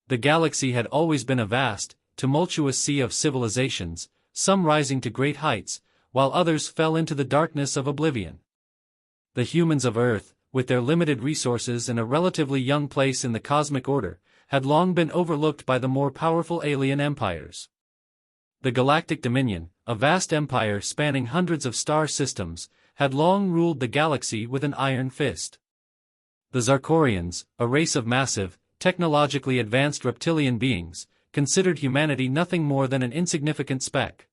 The galaxy had always been a vast, tumultuous sea of civilizations, some rising to great heights, while others fell into the darkness of oblivion. The humans of Earth, with their limited resources and a relatively young place in the cosmic order, had long been overlooked by the more powerful alien empires. The Galactic Dominion, a vast empire spanning hundreds of star systems, had long ruled the galaxy with an iron fist. The Zarkorians, a race of massive, technologically advanced reptilian beings, considered humanity nothing more than an insignificant speck.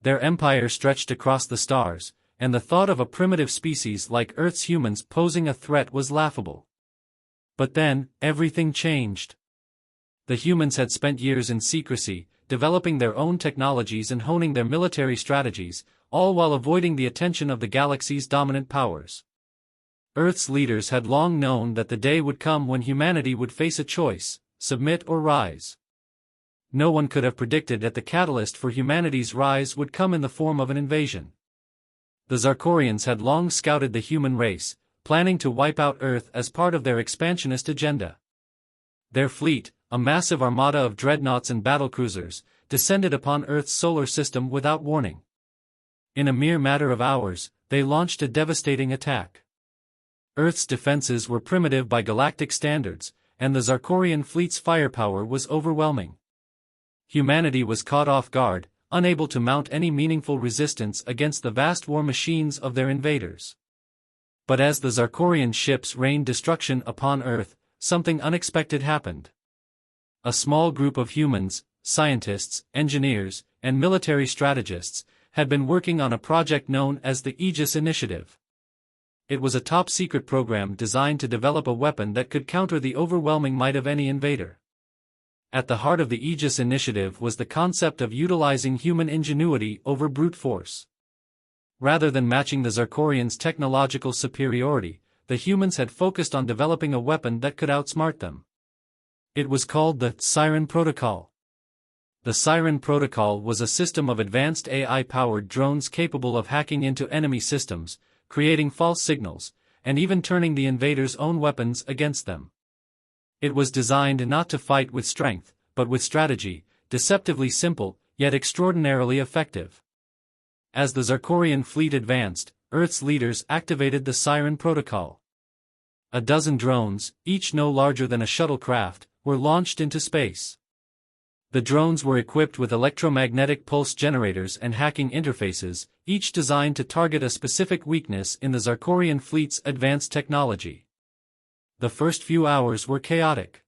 Their empire stretched across the stars, and the thought of a primitive species like Earth's humans posing a threat was laughable. But then, everything changed. The humans had spent years in secrecy, developing their own technologies and honing their military strategies, all while avoiding the attention of the galaxy's dominant powers. Earth's leaders had long known that the day would come when humanity would face a choice: submit or rise. No one could have predicted that the catalyst for humanity's rise would come in the form of an invasion. The Zarkorians had long scouted the human race, planning to wipe out Earth as part of their expansionist agenda. Their fleet, a massive armada of dreadnoughts and battlecruisers, descended upon Earth's solar system without warning. In a mere matter of hours, they launched a devastating attack. Earth's defenses were primitive by galactic standards, and the Zarkorian fleet's firepower was overwhelming. Humanity was caught off guard, unable to mount any meaningful resistance against the vast war machines of their invaders. But as the Zarkorian ships rained destruction upon Earth, something unexpected happened. A small group of humans, scientists, engineers, and military strategists, had been working on a project known as the Aegis Initiative. It was a top-secret program designed to develop a weapon that could counter the overwhelming might of any invader. At the heart of the Aegis Initiative was the concept of utilizing human ingenuity over brute force. Rather than matching the Zarkorians' technological superiority, the humans had focused on developing a weapon that could outsmart them. It was called the Siren Protocol. The Siren Protocol was a system of advanced AI-powered drones capable of hacking into enemy systems, creating false signals, and even turning the invaders' own weapons against them. It was designed not to fight with strength, but with strategy, deceptively simple, yet extraordinarily effective. As the Zarkorian fleet advanced, Earth's leaders activated the Siren Protocol. A dozen drones, each no larger than a shuttlecraft, were launched into space. The drones were equipped with electromagnetic pulse generators and hacking interfaces, each designed to target a specific weakness in the Zarkorian fleet's advanced technology. The first few hours were chaotic.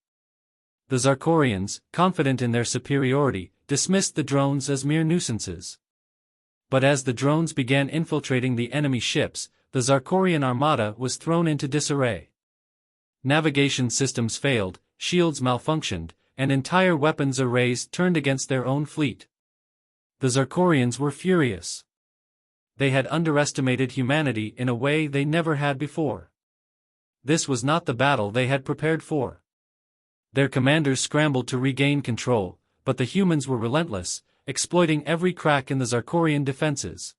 The Zarkorians, confident in their superiority, dismissed the drones as mere nuisances. But as the drones began infiltrating the enemy ships, the Zarkorian armada was thrown into disarray. Navigation systems failed, shields malfunctioned, and entire weapons arrays turned against their own fleet. The Zarkorians were furious. They had underestimated humanity in a way they never had before. This was not the battle they had prepared for. Their commanders scrambled to regain control, but the humans were relentless, exploiting every crack in the Zarkorian defenses.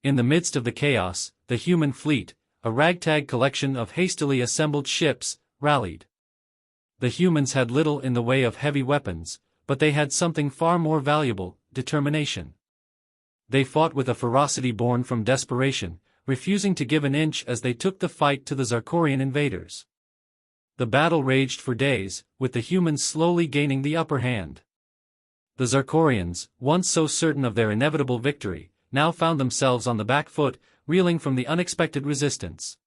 In the midst of the chaos, the human fleet, a ragtag collection of hastily assembled ships, rallied. The humans had little in the way of heavy weapons, but they had something far more valuable: determination. They fought with a ferocity born from desperation, refusing to give an inch as they took the fight to the Zarkorian invaders. The battle raged for days, with the humans slowly gaining the upper hand. The Zarkorians, once so certain of their inevitable victory, now found themselves on the back foot, reeling from the unexpected resistance.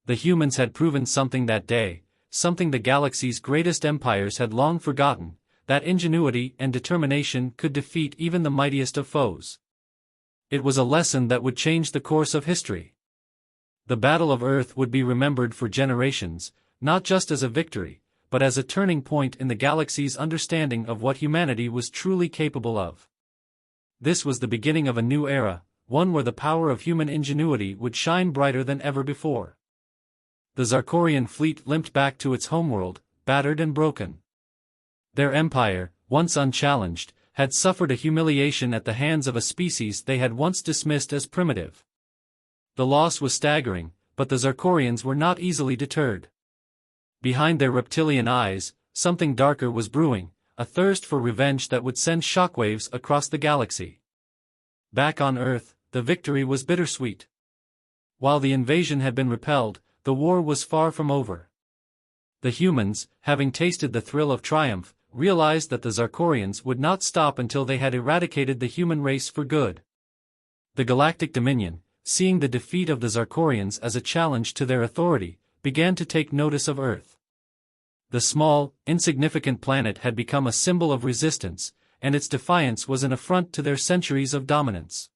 The humans had proven something that day, something the galaxy's greatest empires had long forgotten: that ingenuity and determination could defeat even the mightiest of foes. It was a lesson that would change the course of history. The Battle of Earth would be remembered for generations, not just as a victory, but as a turning point in the galaxy's understanding of what humanity was truly capable of. This was the beginning of a new era, one where the power of human ingenuity would shine brighter than ever before. The Zarkorian fleet limped back to its homeworld, battered and broken. Their empire, once unchallenged, had suffered a humiliation at the hands of a species they had once dismissed as primitive. The loss was staggering, but the Zarkorians were not easily deterred. Behind their reptilian eyes, something darker was brewing, a thirst for revenge that would send shockwaves across the galaxy. Back on Earth, the victory was bittersweet. While the invasion had been repelled, the war was far from over. The humans, having tasted the thrill of triumph, realized that the Zarkorians would not stop until they had eradicated the human race for good. The Galactic Dominion, seeing the defeat of the Zarkorians as a challenge to their authority, began to take notice of Earth. The small, insignificant planet had become a symbol of resistance, and its defiance was an affront to their centuries of dominance.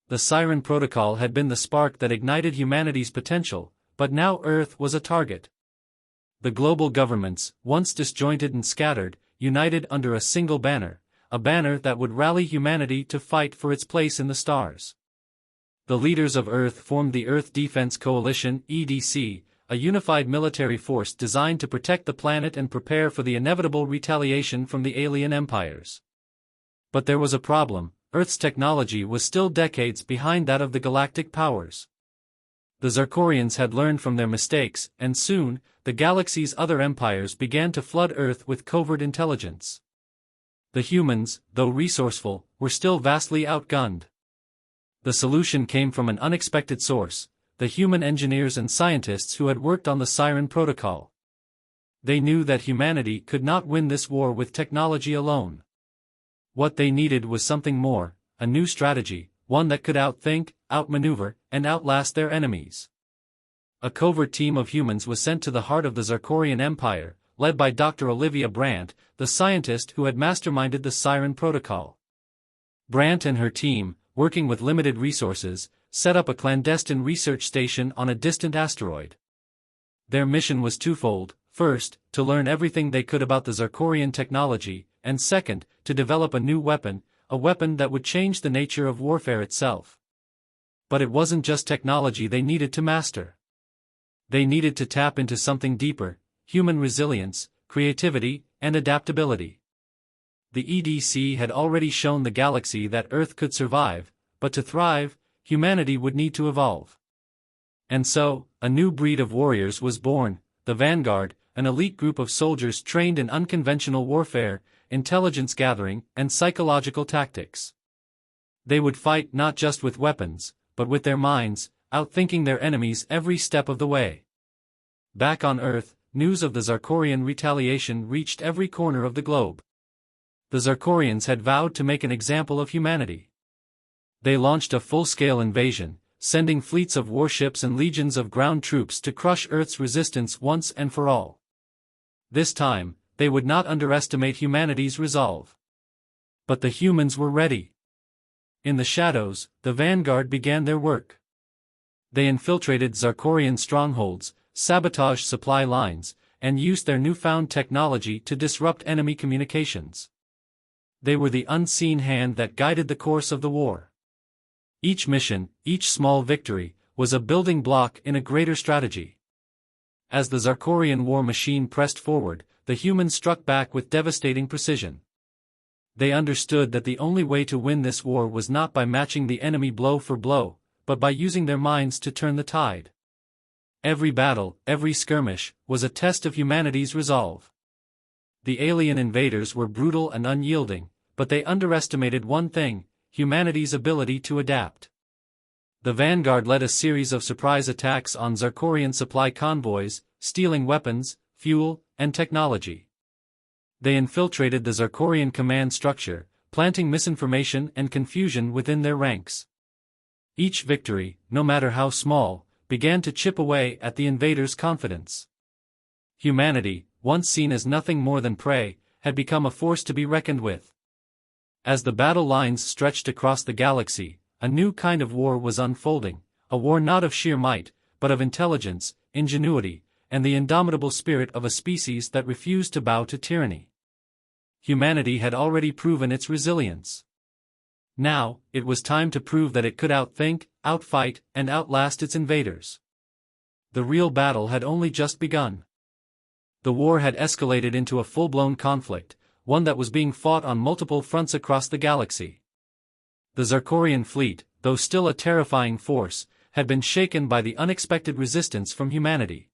The Siren Protocol had been the spark that ignited humanity's potential, but now Earth was a target. The global governments, once disjointed and scattered, united under a single banner, a banner that would rally humanity to fight for its place in the stars. The leaders of Earth formed the Earth Defense Coalition (EDC), a unified military force designed to protect the planet and prepare for the inevitable retaliation from the alien empires. But there was a problem: Earth's technology was still decades behind that of the galactic powers. The Zarkorians had learned from their mistakes, and soon, the galaxy's other empires began to flood Earth with covert intelligence. The humans, though resourceful, were still vastly outgunned. The solution came from an unexpected source: the human engineers and scientists who had worked on the Siren Protocol. They knew that humanity could not win this war with technology alone. What they needed was something more, a new strategy, one that could outthink, outmaneuver, and outlast their enemies. A covert team of humans was sent to the heart of the Zarkorian Empire, led by Dr. Olivia Brandt, the scientist who had masterminded the Siren Protocol. Brandt and her team, working with limited resources, set up a clandestine research station on a distant asteroid. Their mission was twofold: first, to learn everything they could about the Zarkorian technology, and second, to develop a new weapon, a weapon that would change the nature of warfare itself. But it wasn't just technology they needed to master. They needed to tap into something deeper: human resilience, creativity, and adaptability. The EDC had already shown the galaxy that Earth could survive, but to thrive, humanity would need to evolve. And so, a new breed of warriors was born: the Vanguard, an elite group of soldiers trained in unconventional warfare, intelligence gathering, and psychological tactics. They would fight not just with weapons, but with their minds, outthinking their enemies every step of the way. Back on Earth, news of the Zarkorian retaliation reached every corner of the globe. The Zarkorians had vowed to make an example of humanity. They launched a full-scale invasion, sending fleets of warships and legions of ground troops to crush Earth's resistance once and for all. This time, they would not underestimate humanity's resolve. But the humans were ready. In the shadows, the Vanguard began their work. They infiltrated Zarkorian strongholds, sabotaged supply lines, and used their newfound technology to disrupt enemy communications. They were the unseen hand that guided the course of the war. Each mission, each small victory, was a building block in a greater strategy. As the Zarkorian war machine pressed forward, the humans struck back with devastating precision. They understood that the only way to win this war was not by matching the enemy blow for blow, but by using their minds to turn the tide. Every battle, every skirmish, was a test of humanity's resolve. The alien invaders were brutal and unyielding, but they underestimated one thing: humanity's ability to adapt. The Vanguard led a series of surprise attacks on Zarkorian supply convoys, stealing weapons, fuel, and technology. They infiltrated the Zarkorian command structure, planting misinformation and confusion within their ranks. Each victory, no matter how small, began to chip away at the invaders' confidence. Humanity, once seen as nothing more than prey, had become a force to be reckoned with. As the battle lines stretched across the galaxy, a new kind of war was unfolding, a war not of sheer might, but of intelligence, ingenuity, and the indomitable spirit of a species that refused to bow to tyranny. Humanity had already proven its resilience. Now, it was time to prove that it could outthink, outfight, and outlast its invaders. The real battle had only just begun. The war had escalated into a full-blown conflict, one that was being fought on multiple fronts across the galaxy. The Zarkorian fleet, though still a terrifying force, had been shaken by the unexpected resistance from humanity.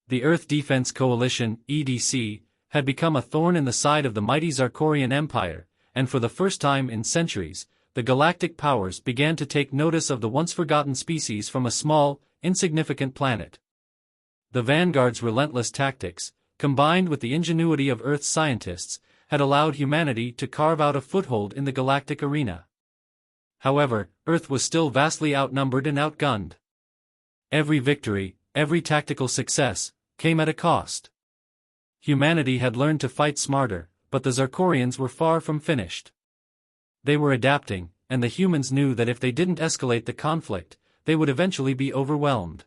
The Earth Defense Coalition (EDC) had become a thorn in the side of the mighty Zarkorian Empire, and for the first time in centuries, the galactic powers began to take notice of the once-forgotten species from a small, insignificant planet. The Vanguard's relentless tactics, combined with the ingenuity of Earth's scientists, had allowed humanity to carve out a foothold in the galactic arena. However, Earth was still vastly outnumbered and outgunned. Every victory, every tactical success, came at a cost. Humanity had learned to fight smarter, but the Zarkorians were far from finished. They were adapting, and the humans knew that if they didn't escalate the conflict, they would eventually be overwhelmed.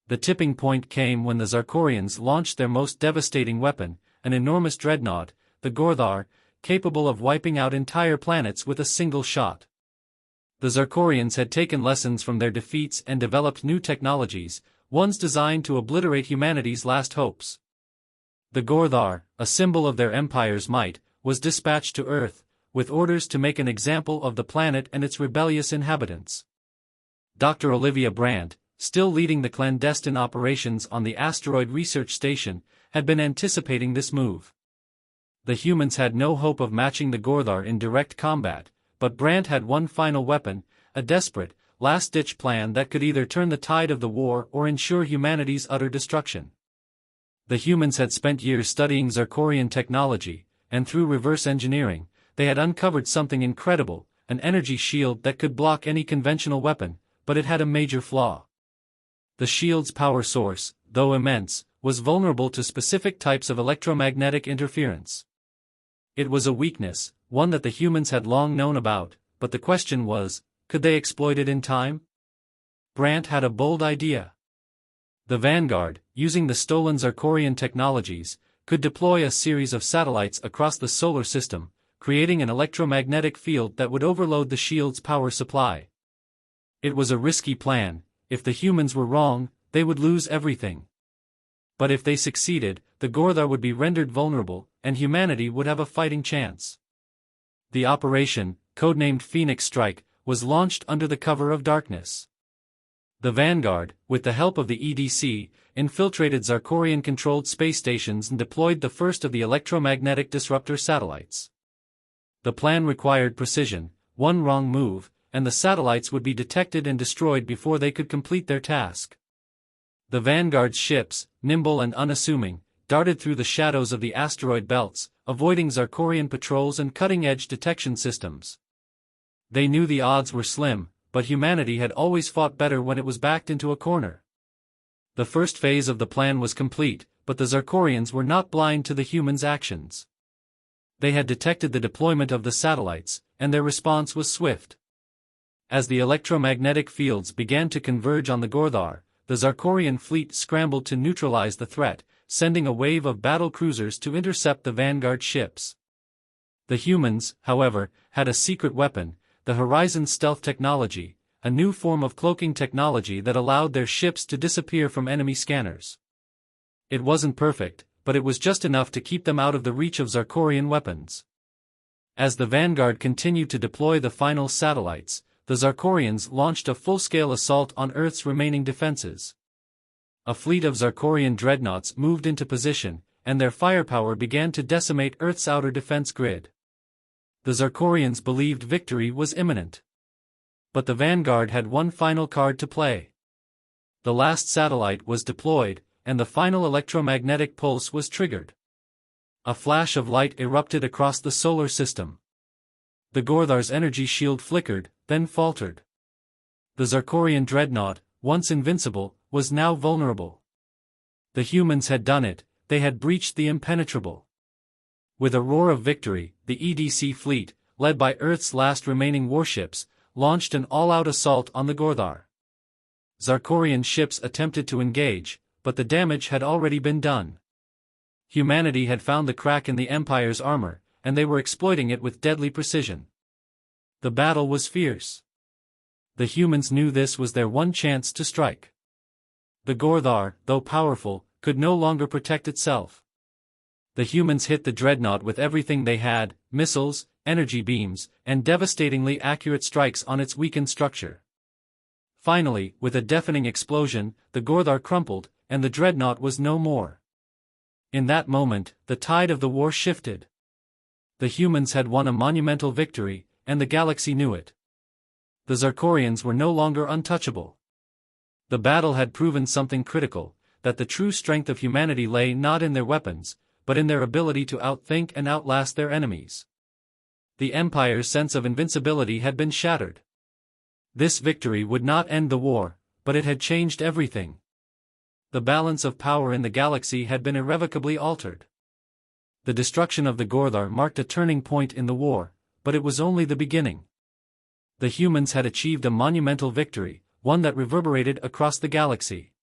The tipping point came when the Zarkorians launched their most devastating weapon, an enormous dreadnought, the Gorthar, capable of wiping out entire planets with a single shot. The Zarkorians had taken lessons from their defeats and developed new technologies, ones designed to obliterate humanity's last hopes. The Gorthar, a symbol of their empire's might, was dispatched to Earth, with orders to make an example of the planet and its rebellious inhabitants. Dr. Olivia Brandt, still leading the clandestine operations on the asteroid research station, had been anticipating this move. The humans had no hope of matching the Gorthar in direct combat, but Brandt had one final weapon, a desperate, last-ditch plan that could either turn the tide of the war or ensure humanity's utter destruction. The humans had spent years studying Zarkorian technology, and through reverse engineering, they had uncovered something incredible, an energy shield that could block any conventional weapon, but it had a major flaw. The shield's power source, though immense, was vulnerable to specific types of electromagnetic interference. It was a weakness, one that the humans had long known about, but the question was, could they exploit it in time? Brandt had a bold idea. The Vanguard, using the stolen Zarkorian technologies, could deploy a series of satellites across the solar system, creating an electromagnetic field that would overload the shield's power supply. It was a risky plan. If the humans were wrong, they would lose everything. But if they succeeded, the Gorthar would be rendered vulnerable, and humanity would have a fighting chance. The operation, codenamed Phoenix Strike, was launched under the cover of darkness. The Vanguard, with the help of the EDC, infiltrated Zarkorian-controlled space stations and deployed the first of the electromagnetic disruptor satellites. The plan required precision. One wrong move, and the satellites would be detected and destroyed before they could complete their task. The Vanguard's ships, nimble and unassuming, darted through the shadows of the asteroid belts, avoiding Zarkorian patrols and cutting-edge detection systems. They knew the odds were slim, but humanity had always fought better when it was backed into a corner. The first phase of the plan was complete, but the Zarkorians were not blind to the humans' actions. They had detected the deployment of the satellites, and their response was swift. As the electromagnetic fields began to converge on the Gorthar, the Zarkorian fleet scrambled to neutralize the threat, sending a wave of battle cruisers to intercept the Vanguard ships. The humans, however, had a secret weapon, the Horizon stealth technology, a new form of cloaking technology that allowed their ships to disappear from enemy scanners. It wasn't perfect, but it was just enough to keep them out of the reach of Zarkorian weapons. As the Vanguard continued to deploy the final satellites, the Zarkorians launched a full-scale assault on Earth's remaining defenses. A fleet of Zarkorian dreadnoughts moved into position, and their firepower began to decimate Earth's outer defense grid. The Zarkorians believed victory was imminent. But the Vanguard had one final card to play. The last satellite was deployed, and the final electromagnetic pulse was triggered. A flash of light erupted across the solar system. The Gorthar's energy shield flickered, then faltered. The Zarkorian dreadnought, once invincible, was now vulnerable. The humans had done it, they had breached the impenetrable. With a roar of victory, the EDC fleet, led by Earth's last remaining warships, launched an all-out assault on the Gorthar. Zarkorian ships attempted to engage, but the damage had already been done. Humanity had found the crack in the Empire's armor, and they were exploiting it with deadly precision. The battle was fierce. The humans knew this was their one chance to strike. The Gorthar, though powerful, could no longer protect itself. The humans hit the dreadnought with everything they had, missiles, energy beams, and devastatingly accurate strikes on its weakened structure. Finally, with a deafening explosion, the Gorthar crumpled, and the dreadnought was no more. In that moment, the tide of the war shifted. The humans had won a monumental victory, and the galaxy knew it. The Zarkorians were no longer untouchable. The battle had proven something critical, that the true strength of humanity lay not in their weapons, but in their ability to outthink and outlast their enemies. The Empire's sense of invincibility had been shattered. This victory would not end the war, but it had changed everything. The balance of power in the galaxy had been irrevocably altered. The destruction of the Gorthar marked a turning point in the war, but it was only the beginning. The humans had achieved a monumental victory, one that reverberated across the galaxy.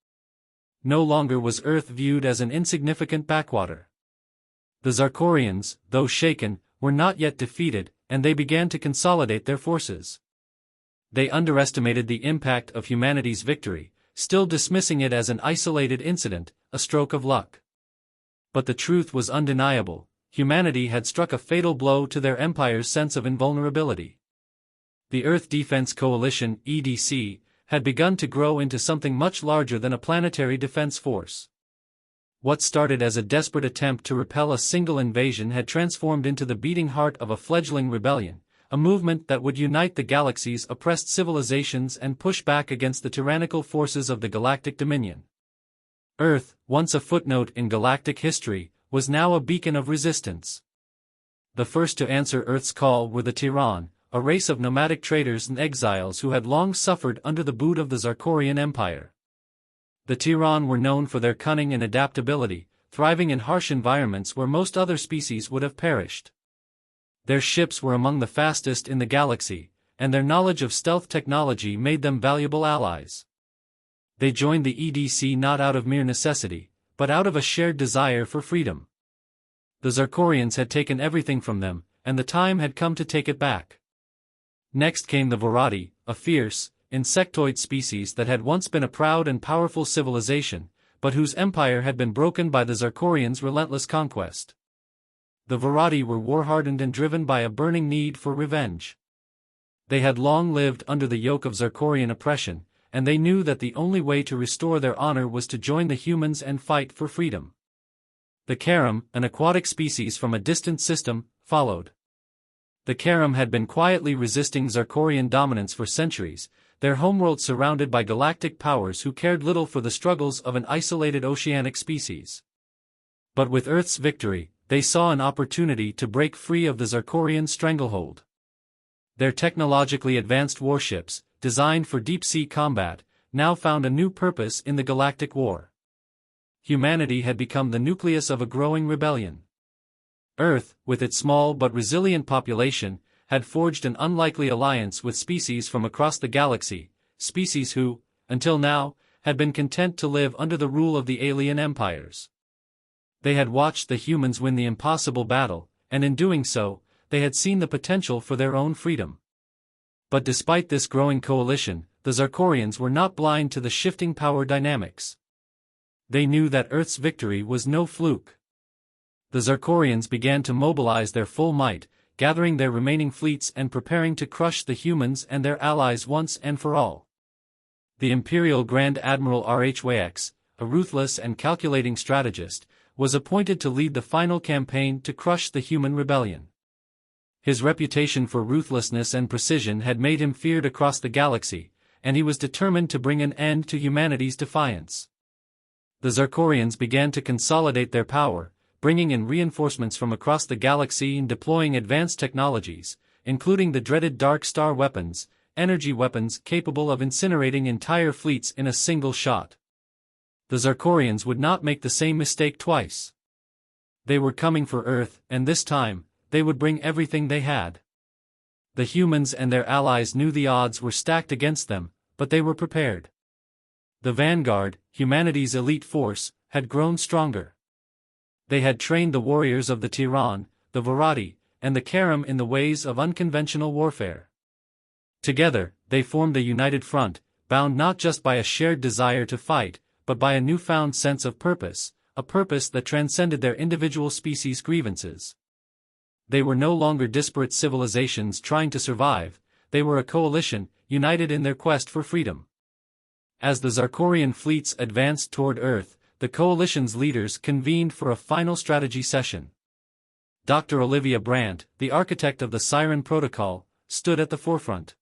No longer was Earth viewed as an insignificant backwater. The Zarkorians, though shaken, were not yet defeated, and they began to consolidate their forces. They underestimated the impact of humanity's victory, still dismissing it as an isolated incident, a stroke of luck. But the truth was undeniable: humanity had struck a fatal blow to their empire's sense of invulnerability. The Earth Defense Coalition, EDC, had begun to grow into something much larger than a planetary defense force. What started as a desperate attempt to repel a single invasion had transformed into the beating heart of a fledgling rebellion, a movement that would unite the galaxy's oppressed civilizations and push back against the tyrannical forces of the Galactic Dominion. Earth, once a footnote in galactic history, was now a beacon of resistance. The first to answer Earth's call were the Tiran, a race of nomadic traders and exiles who had long suffered under the boot of the Zarkorian Empire. The Tiran were known for their cunning and adaptability, thriving in harsh environments where most other species would have perished. Their ships were among the fastest in the galaxy, and their knowledge of stealth technology made them valuable allies. They joined the EDC not out of mere necessity, but out of a shared desire for freedom. The Zarkorians had taken everything from them, and the time had come to take it back. Next came the Vorati, a fierce, insectoid species that had once been a proud and powerful civilization, but whose empire had been broken by the Zarkorians' relentless conquest. The Vorati were war-hardened and driven by a burning need for revenge. They had long lived under the yoke of Zarkorian oppression, and they knew that the only way to restore their honor was to join the humans and fight for freedom. The Karam, an aquatic species from a distant system, followed. The Karam had been quietly resisting Zarkorian dominance for centuries, their homeworld surrounded by galactic powers who cared little for the struggles of an isolated oceanic species. But with Earth's victory, they saw an opportunity to break free of the Zarkorian stranglehold. Their technologically advanced warships, designed for deep-sea combat, now found a new purpose in the galactic war. Humanity had become the nucleus of a growing rebellion. Earth, with its small but resilient population, had forged an unlikely alliance with species from across the galaxy, species who, until now, had been content to live under the rule of the alien empires. They had watched the humans win the impossible battle, and in doing so, they had seen the potential for their own freedom. But despite this growing coalition, the Zarkorians were not blind to the shifting power dynamics. They knew that Earth's victory was no fluke. The Zarkorians began to mobilize their full might, gathering their remaining fleets and preparing to crush the humans and their allies once and for all. The Imperial Grand Admiral Rhyx, a ruthless and calculating strategist, was appointed to lead the final campaign to crush the human rebellion. His reputation for ruthlessness and precision had made him feared across the galaxy, and he was determined to bring an end to humanity's defiance. The Zarkorians began to consolidate their power, bringing in reinforcements from across the galaxy and deploying advanced technologies, including the dreaded Dark Star weapons, energy weapons capable of incinerating entire fleets in a single shot. The Zarkorians would not make the same mistake twice. They were coming for Earth, and this time, they would bring everything they had. The humans and their allies knew the odds were stacked against them, but they were prepared. The Vanguard, humanity's elite force, had grown stronger. They had trained the warriors of the Tiran, the Vorati, and the Karam in the ways of unconventional warfare. Together, they formed a united front, bound not just by a shared desire to fight, but by a newfound sense of purpose, a purpose that transcended their individual species' grievances. They were no longer disparate civilizations trying to survive, they were a coalition, united in their quest for freedom. As the Zarkorian fleets advanced toward Earth, the coalition's leaders convened for a final strategy session. Dr. Olivia Brandt, the architect of the Siren Protocol, stood at the forefront.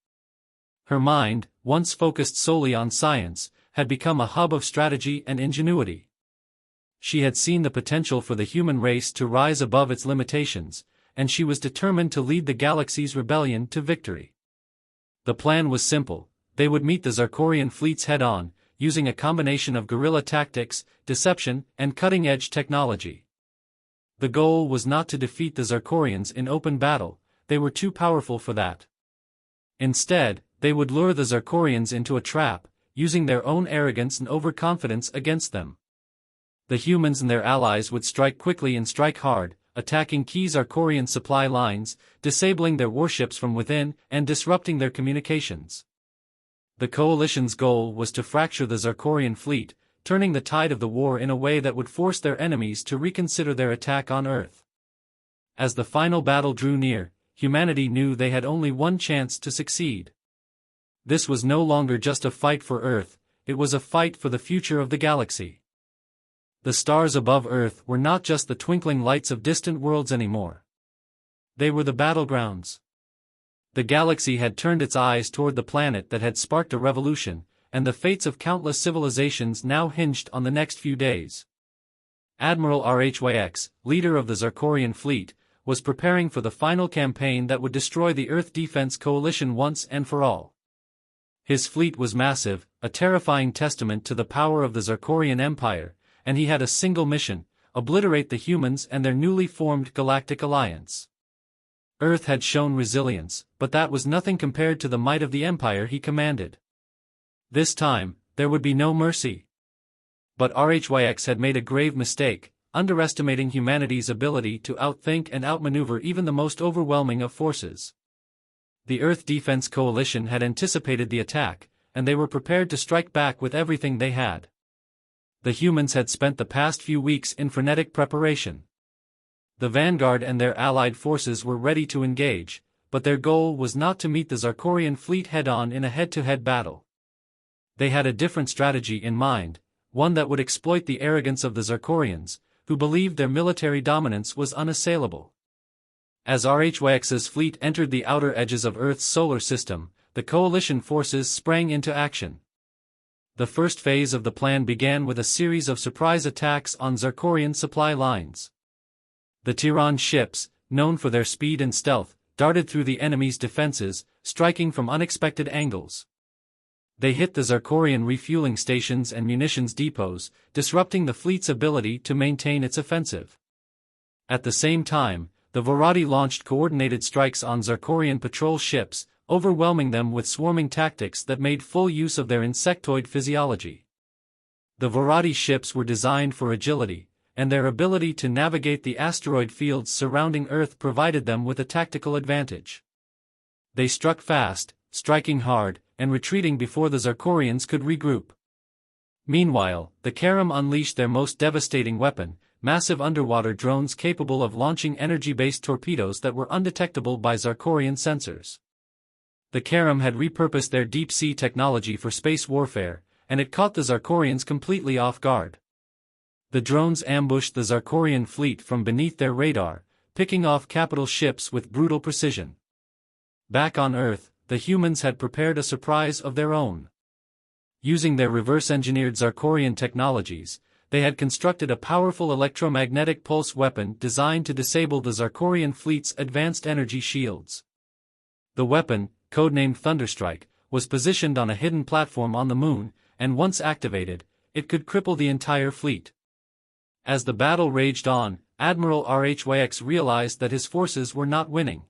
Her mind, once focused solely on science, had become a hub of strategy and ingenuity. She had seen the potential for the human race to rise above its limitations, and she was determined to lead the galaxy's rebellion to victory. The plan was simple: they would meet the Zarkorian fleets head-on, using a combination of guerrilla tactics, deception, and cutting-edge technology. The goal was not to defeat the Zarkorians in open battle; they were too powerful for that. Instead, they would lure the Zarkorians into a trap, using their own arrogance and overconfidence against them. The humans and their allies would strike quickly and strike hard, attacking key Zarkorian supply lines, disabling their warships from within, and disrupting their communications. The coalition's goal was to fracture the Zarkorian fleet, turning the tide of the war in a way that would force their enemies to reconsider their attack on Earth. As the final battle drew near, humanity knew they had only one chance to succeed. This was no longer just a fight for Earth, it was a fight for the future of the galaxy. The stars above Earth were not just the twinkling lights of distant worlds anymore. They were the battlegrounds. The galaxy had turned its eyes toward the planet that had sparked a revolution, and the fates of countless civilizations now hinged on the next few days. Admiral Rhyx, leader of the Zarkorian fleet, was preparing for the final campaign that would destroy the Earth Defense Coalition once and for all. His fleet was massive, a terrifying testament to the power of the Zarkorian Empire, and he had a single mission: obliterate the humans and their newly formed Galactic Alliance. Earth had shown resilience, but that was nothing compared to the might of the Empire he commanded. This time, there would be no mercy. But Rhyx had made a grave mistake, underestimating humanity's ability to outthink and outmaneuver even the most overwhelming of forces. The Earth Defense Coalition had anticipated the attack, and they were prepared to strike back with everything they had. The humans had spent the past few weeks in frenetic preparation. The Vanguard and their allied forces were ready to engage, but their goal was not to meet the Zarkorian fleet head-on in a head-to-head battle. They had a different strategy in mind, one that would exploit the arrogance of the Zarkorians, who believed their military dominance was unassailable. As Rhyx's fleet entered the outer edges of Earth's solar system, the coalition forces sprang into action. The first phase of the plan began with a series of surprise attacks on Zarkorian supply lines. The Tyran ships, known for their speed and stealth, darted through the enemy's defenses, striking from unexpected angles. They hit the Zarkorian refueling stations and munitions depots, disrupting the fleet's ability to maintain its offensive. At the same time, the Vorati launched coordinated strikes on Zarkorian patrol ships, overwhelming them with swarming tactics that made full use of their insectoid physiology. The Vorati ships were designed for agility, and their ability to navigate the asteroid fields surrounding Earth provided them with a tactical advantage. They struck fast, striking hard, and retreating before the Zarkorians could regroup. Meanwhile, the Karam unleashed their most devastating weapon, massive underwater drones capable of launching energy-based torpedoes that were undetectable by Zarkorian sensors. The Karam had repurposed their deep-sea technology for space warfare, and it caught the Zarkorians completely off guard. The drones ambushed the Zarkorian fleet from beneath their radar, picking off capital ships with brutal precision. Back on Earth, the humans had prepared a surprise of their own. Using their reverse-engineered Zarkorian technologies, they had constructed a powerful electromagnetic pulse weapon designed to disable the Zarkorian fleet's advanced energy shields. The weapon, codenamed Thunderstrike, was positioned on a hidden platform on the Moon, and once activated, it could cripple the entire fleet. As the battle raged on, Admiral Rhyx realized that his forces were not winning.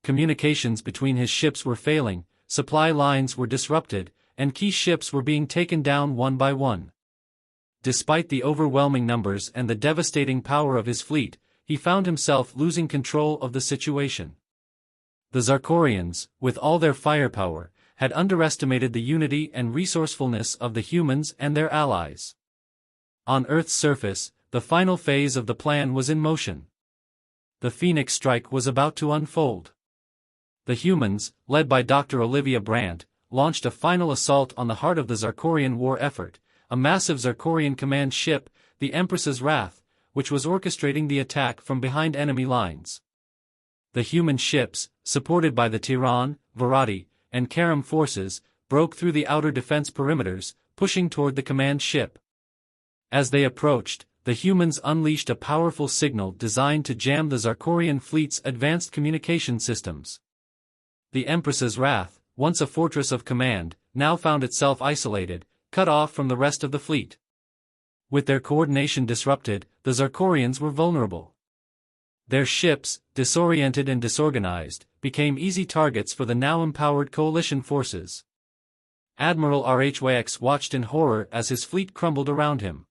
Communications between his ships were failing, supply lines were disrupted, and key ships were being taken down one by one. Despite the overwhelming numbers and the devastating power of his fleet, he found himself losing control of the situation. The Zarkorians, with all their firepower, had underestimated the unity and resourcefulness of the humans and their allies. On Earth's surface, the final phase of the plan was in motion. The Phoenix Strike was about to unfold. The humans, led by Dr. Olivia Brandt, launched a final assault on the heart of the Zarkorian war effort, a massive Zarkorian command ship, the Empress's Wrath, which was orchestrating the attack from behind enemy lines. The human ships, supported by the Tiran, Varadi, and Karam forces, broke through the outer defense perimeters, pushing toward the command ship. As they approached, the humans unleashed a powerful signal designed to jam the Zarkorian fleet's advanced communication systems. The Empress's Wrath, once a fortress of command, now found itself isolated, cut off from the rest of the fleet. With their coordination disrupted, the Zarkorians were vulnerable. Their ships, disoriented and disorganized, became easy targets for the now empowered coalition forces. Admiral Rhyx watched in horror as his fleet crumbled around him.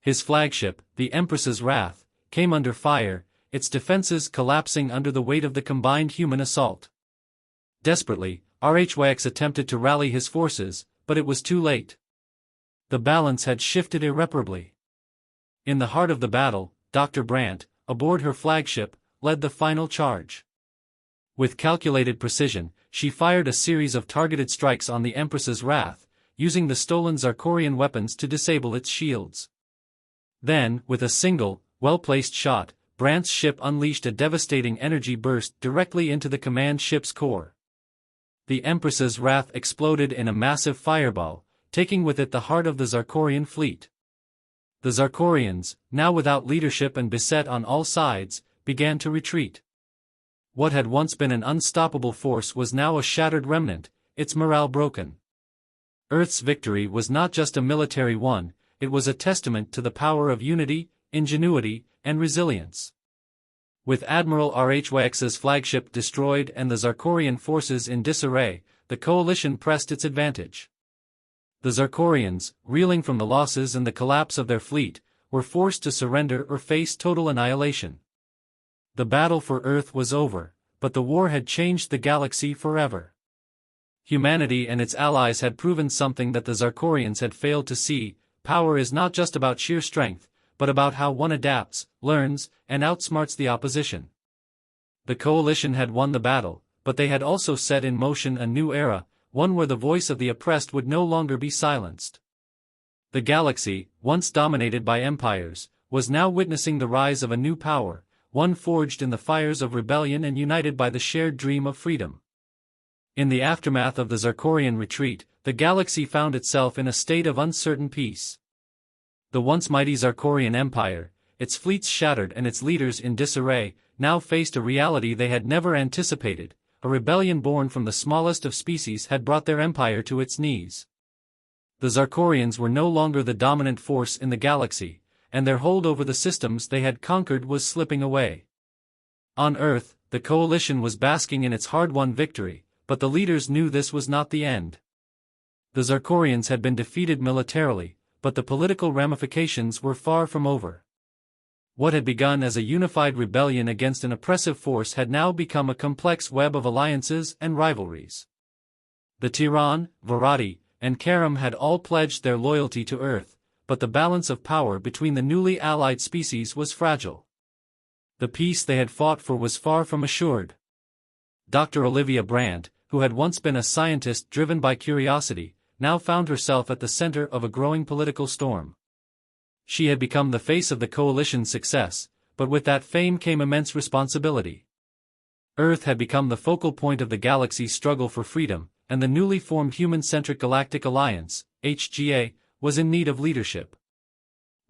His flagship, the Empress's Wrath, came under fire, its defenses collapsing under the weight of the combined human assault. Desperately, Rhyx attempted to rally his forces, but it was too late. The balance had shifted irreparably. In the heart of the battle, Dr. Brandt, aboard her flagship, led the final charge. With calculated precision, she fired a series of targeted strikes on the Empress's Wrath, using the stolen Zarkorian weapons to disable its shields. Then, with a single, well-placed shot, Brandt's ship unleashed a devastating energy burst directly into the command ship's core. The Empress's Wrath exploded in a massive fireball, taking with it the heart of the Zarkorian fleet. The Zarkorians, now without leadership and beset on all sides, began to retreat. What had once been an unstoppable force was now a shattered remnant, its morale broken. Earth's victory was not just a military one, it was a testament to the power of unity, ingenuity, and resilience. With Admiral Rhyx's flagship destroyed and the Zarkorian forces in disarray, the coalition pressed its advantage. The Zarkorians, reeling from the losses and the collapse of their fleet, were forced to surrender or face total annihilation. The battle for Earth was over, but the war had changed the galaxy forever. Humanity and its allies had proven something that the Zarkorians had failed to see: power is not just about sheer strength, but about how one adapts, learns, and outsmarts the opposition. The coalition had won the battle, but they had also set in motion a new era, one where the voice of the oppressed would no longer be silenced. The galaxy, once dominated by empires, was now witnessing the rise of a new power, one forged in the fires of rebellion and united by the shared dream of freedom. In the aftermath of the Zarkorian retreat, the galaxy found itself in a state of uncertain peace. The once mighty Zarkorian Empire, its fleets shattered and its leaders in disarray, now faced a reality they had never anticipated. A rebellion born from the smallest of species had brought their empire to its knees. The Zarkorians were no longer the dominant force in the galaxy, and their hold over the systems they had conquered was slipping away. On Earth, the coalition was basking in its hard-won victory, but the leaders knew this was not the end. The Zarkorians had been defeated militarily, but the political ramifications were far from over. What had begun as a unified rebellion against an oppressive force had now become a complex web of alliances and rivalries. The Tiran, Varadi, and Karam had all pledged their loyalty to Earth, but the balance of power between the newly allied species was fragile. The peace they had fought for was far from assured. Dr. Olivia Brandt, who had once been a scientist driven by curiosity, now found herself at the center of a growing political storm. She had become the face of the coalition's success, but with that fame came immense responsibility. Earth had become the focal point of the galaxy's struggle for freedom, and the newly formed human-centric Galactic Alliance, HGA, was in need of leadership.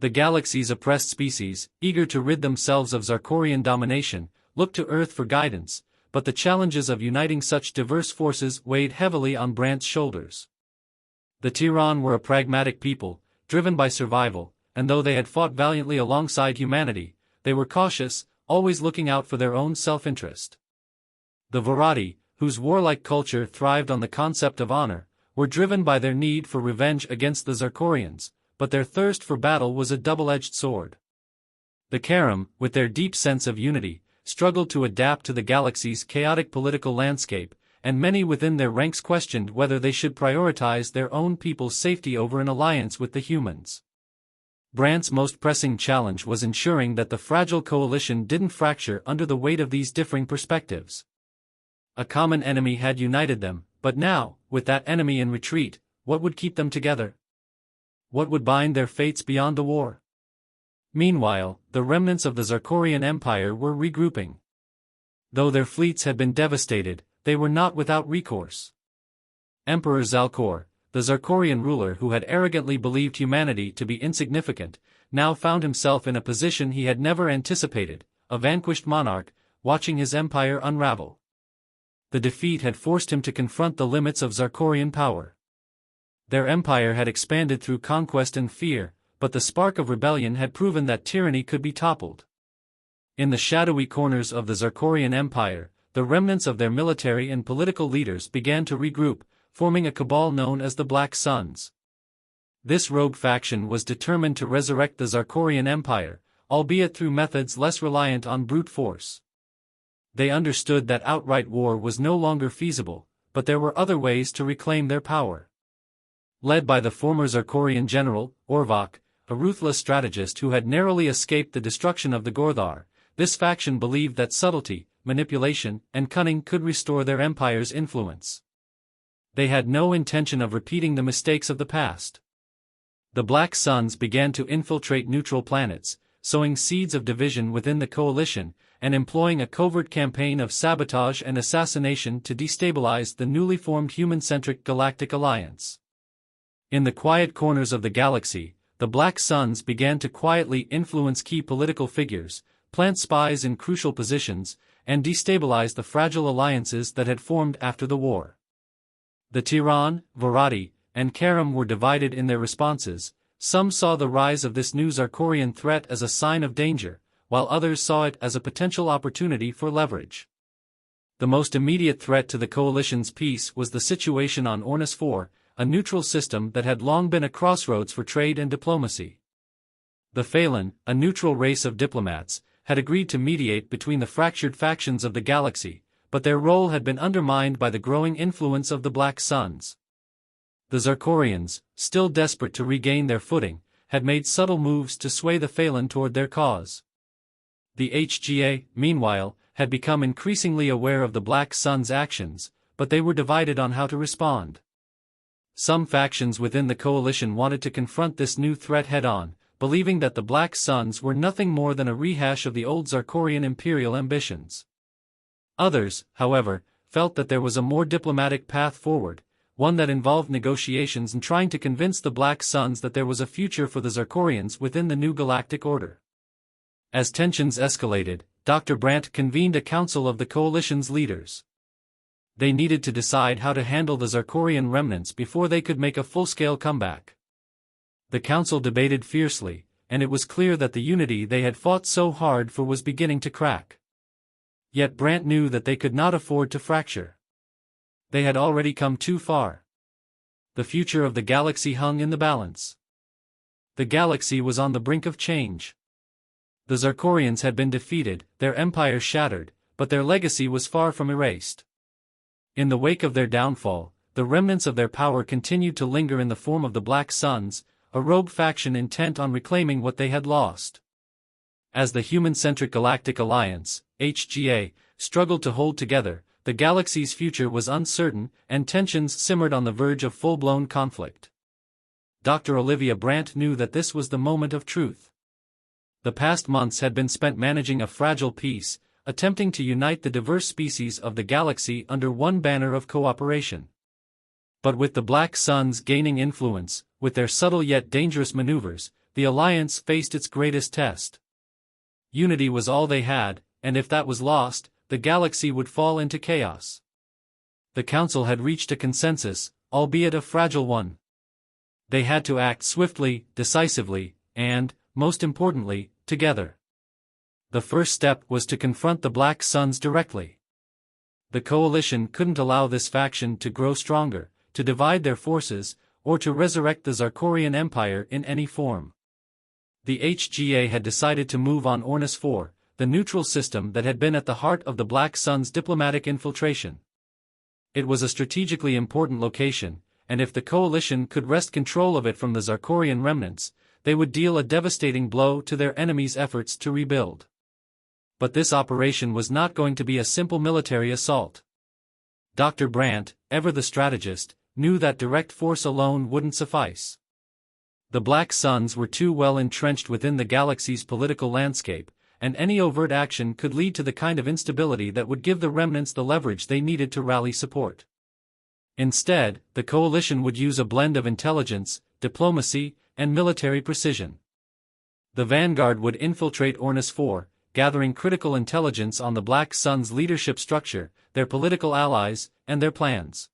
The galaxy's oppressed species, eager to rid themselves of Zarkorian domination, looked to Earth for guidance, but the challenges of uniting such diverse forces weighed heavily on Brandt's shoulders. The Tiran were a pragmatic people, driven by survival, and though they had fought valiantly alongside humanity, they were cautious, always looking out for their own self-interest. The Varadi, whose warlike culture thrived on the concept of honor, were driven by their need for revenge against the Zarkorians, but their thirst for battle was a double-edged sword. The Karam, with their deep sense of unity, struggled to adapt to the galaxy's chaotic political landscape, and many within their ranks questioned whether they should prioritize their own people's safety over an alliance with the humans. Brandt's most pressing challenge was ensuring that the fragile coalition didn't fracture under the weight of these differing perspectives. A common enemy had united them, but now, with that enemy in retreat, what would keep them together? What would bind their fates beyond the war? Meanwhile, the remnants of the Zircorian Empire were regrouping. Though their fleets had been devastated, they were not without recourse. Emperor Zalcor, the Zircorian ruler who had arrogantly believed humanity to be insignificant, now found himself in a position he had never anticipated, a vanquished monarch, watching his empire unravel. The defeat had forced him to confront the limits of Zircorian power. Their empire had expanded through conquest and fear, but the spark of rebellion had proven that tyranny could be toppled. In the shadowy corners of the Zircorian Empire, the remnants of their military and political leaders began to regroup, forming a cabal known as the Black Suns. This rogue faction was determined to resurrect the Zircorian Empire, albeit through methods less reliant on brute force. They understood that outright war was no longer feasible, but there were other ways to reclaim their power. Led by the former Zircorian general, Orvok, a ruthless strategist who had narrowly escaped the destruction of the Gorthar, this faction believed that subtlety, manipulation, and cunning could restore their empire's influence. They had no intention of repeating the mistakes of the past. The Black Suns began to infiltrate neutral planets, sowing seeds of division within the coalition, and employing a covert campaign of sabotage and assassination to destabilize the newly formed human-centric Galactic Alliance. In the quiet corners of the galaxy, the Black Suns began to quietly influence key political figures, plant spies in crucial positions, and destabilize the fragile alliances that had formed after the war. The Tiran, Varati, and Karam were divided in their responses. Some saw the rise of this new Zircorian threat as a sign of danger, while others saw it as a potential opportunity for leverage. The most immediate threat to the coalition's peace was the situation on Ornis IV, a neutral system that had long been a crossroads for trade and diplomacy. The Phelan, a neutral race of diplomats, had agreed to mediate between the fractured factions of the galaxy, but their role had been undermined by the growing influence of the Black Suns. The Zircorians, still desperate to regain their footing, had made subtle moves to sway the Phelan toward their cause. The HGA, meanwhile, had become increasingly aware of the Black Suns' actions, but they were divided on how to respond. Some factions within the coalition wanted to confront this new threat head-on, believing that the Black Suns were nothing more than a rehash of the old Zircorian imperial ambitions. Others, however, felt that there was a more diplomatic path forward, one that involved negotiations and trying to convince the Black Suns that there was a future for the Zircorians within the new galactic order. As tensions escalated, Dr. Brandt convened a council of the coalition's leaders. They needed to decide how to handle the Zircorian remnants before they could make a full-scale comeback. The council debated fiercely, and it was clear that the unity they had fought so hard for was beginning to crack. Yet Brandt knew that they could not afford to fracture. They had already come too far. The future of the galaxy hung in the balance. The galaxy was on the brink of change. The Zircorians had been defeated, their empire shattered, but their legacy was far from erased. In the wake of their downfall, the remnants of their power continued to linger in the form of the Black Suns, a rogue faction intent on reclaiming what they had lost. As the human-centric Galactic Alliance, HGA, struggled to hold together, the galaxy's future was uncertain, and tensions simmered on the verge of full-blown conflict. Dr. Olivia Brandt knew that this was the moment of truth. The past months had been spent managing a fragile peace, attempting to unite the diverse species of the galaxy under one banner of cooperation. But with the Black Suns gaining influence, with their subtle yet dangerous maneuvers, the Alliance faced its greatest test. Unity was all they had, and if that was lost, the galaxy would fall into chaos. The Council had reached a consensus, albeit a fragile one. They had to act swiftly, decisively, and, most importantly, together. The first step was to confront the Black Suns directly. The coalition couldn't allow this faction to grow stronger, to divide their forces, or to resurrect the Zircorian Empire in any form. The HGA had decided to move on Ornis IV, the neutral system that had been at the heart of the Black Suns' diplomatic infiltration. It was a strategically important location, and if the coalition could wrest control of it from the Zircorian remnants, they would deal a devastating blow to their enemies' efforts to rebuild. But this operation was not going to be a simple military assault. Dr. Brandt, ever the strategist, knew that direct force alone wouldn't suffice. The Black Suns were too well entrenched within the galaxy's political landscape, and any overt action could lead to the kind of instability that would give the remnants the leverage they needed to rally support. Instead, the coalition would use a blend of intelligence, diplomacy, and military precision. The vanguard would infiltrate Ornis IV, gathering critical intelligence on the Black Suns' leadership structure, their political allies, and their plans.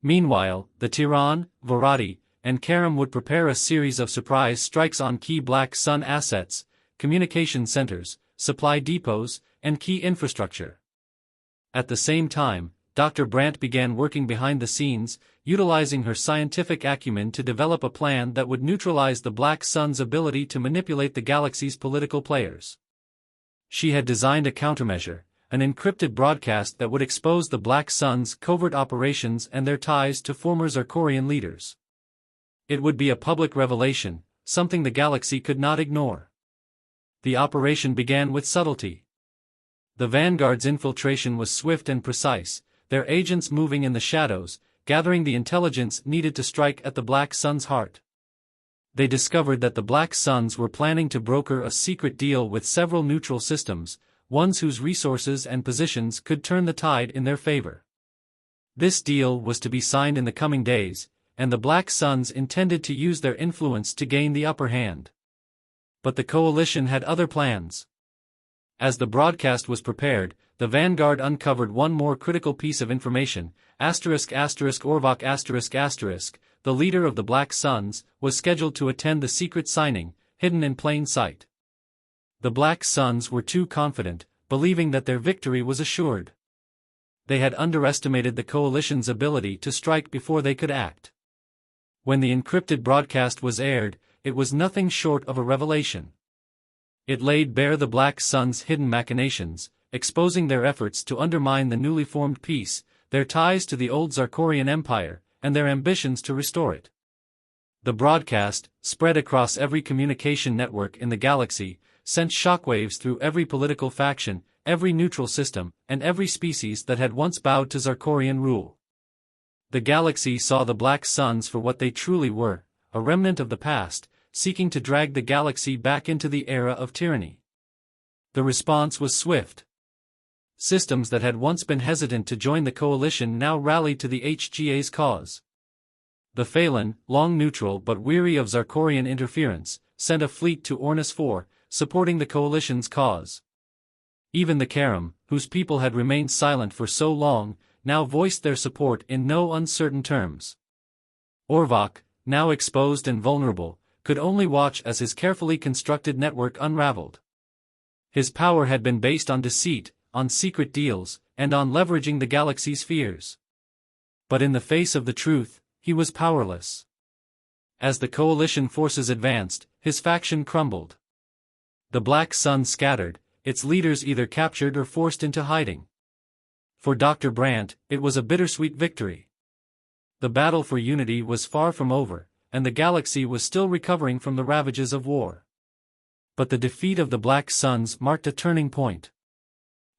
Meanwhile, the Tiran, Varadi, and Karam would prepare a series of surprise strikes on key Black Sun assets, communication centers, supply depots, and key infrastructure. At the same time, Dr. Brandt began working behind the scenes, utilizing her scientific acumen to develop a plan that would neutralize the Black Sun's ability to manipulate the galaxy's political players. She had designed a countermeasure, an encrypted broadcast that would expose the Black Sun's covert operations and their ties to former Zarkorian leaders. It would be a public revelation, something the galaxy could not ignore. The operation began with subtlety. The vanguard's infiltration was swift and precise, their agents moving in the shadows, gathering the intelligence needed to strike at the Black Sun's heart. They discovered that the Black Suns were planning to broker a secret deal with several neutral systems, ones whose resources and positions could turn the tide in their favor. This deal was to be signed in the coming days, and the Black Suns intended to use their influence to gain the upper hand. But the coalition had other plans. As the broadcast was prepared, the vanguard uncovered one more critical piece of information, Orvok***, the leader of the Black Suns, was scheduled to attend the secret signing, hidden in plain sight. The Black Suns were too confident, believing that their victory was assured. They had underestimated the coalition's ability to strike before they could act. When the encrypted broadcast was aired, it was nothing short of a revelation. It laid bare the Black Suns' hidden machinations, exposing their efforts to undermine the newly formed peace, their ties to the old Zarkorian Empire, and their ambitions to restore it. The broadcast, spread across every communication network in the galaxy, sent shockwaves through every political faction, every neutral system, and every species that had once bowed to Zarkorian rule. The galaxy saw the Black Suns for what they truly were, a remnant of the past, seeking to drag the galaxy back into the era of tyranny. The response was swift. Systems that had once been hesitant to join the coalition now rallied to the HGA's cause. The Phelan, long neutral but weary of Zarkorian interference, sent a fleet to Ornis IV, supporting the coalition's cause. Even the Karam, whose people had remained silent for so long, now voiced their support in no uncertain terms. Orvok, now exposed and vulnerable, could only watch as his carefully constructed network unraveled. His power had been based on deceit, on secret deals, and on leveraging the galaxy's fears. But in the face of the truth, he was powerless. As the coalition forces advanced, his faction crumbled. The Black Sun scattered, its leaders either captured or forced into hiding. For Dr. Brandt, it was a bittersweet victory. The battle for unity was far from over, and the galaxy was still recovering from the ravages of war. But the defeat of the Black Suns marked a turning point.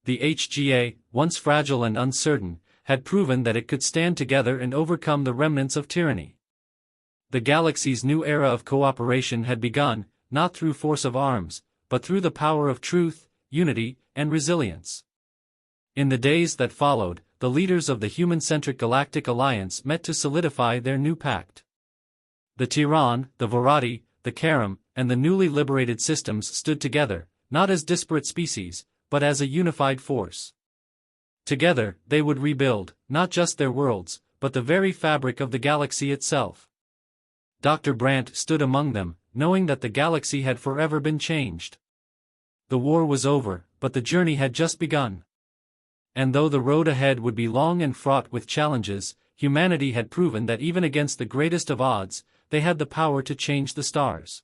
The HGA, once fragile and uncertain, had proven that it could stand together and overcome the remnants of tyranny. The galaxy's new era of cooperation had begun, not through force of arms, but through the power of truth, unity, and resilience. In the days that followed, the leaders of the human-centric Galactic Alliance met to solidify their new pact. The Tiran, the Varadi, the Karam, and the newly liberated systems stood together, not as disparate species, but as a unified force. Together, they would rebuild, not just their worlds, but the very fabric of the galaxy itself. Dr. Brandt stood among them, knowing that the galaxy had forever been changed. The war was over, but the journey had just begun. And though the road ahead would be long and fraught with challenges, humanity had proven that even against the greatest of odds, they had the power to change the stars.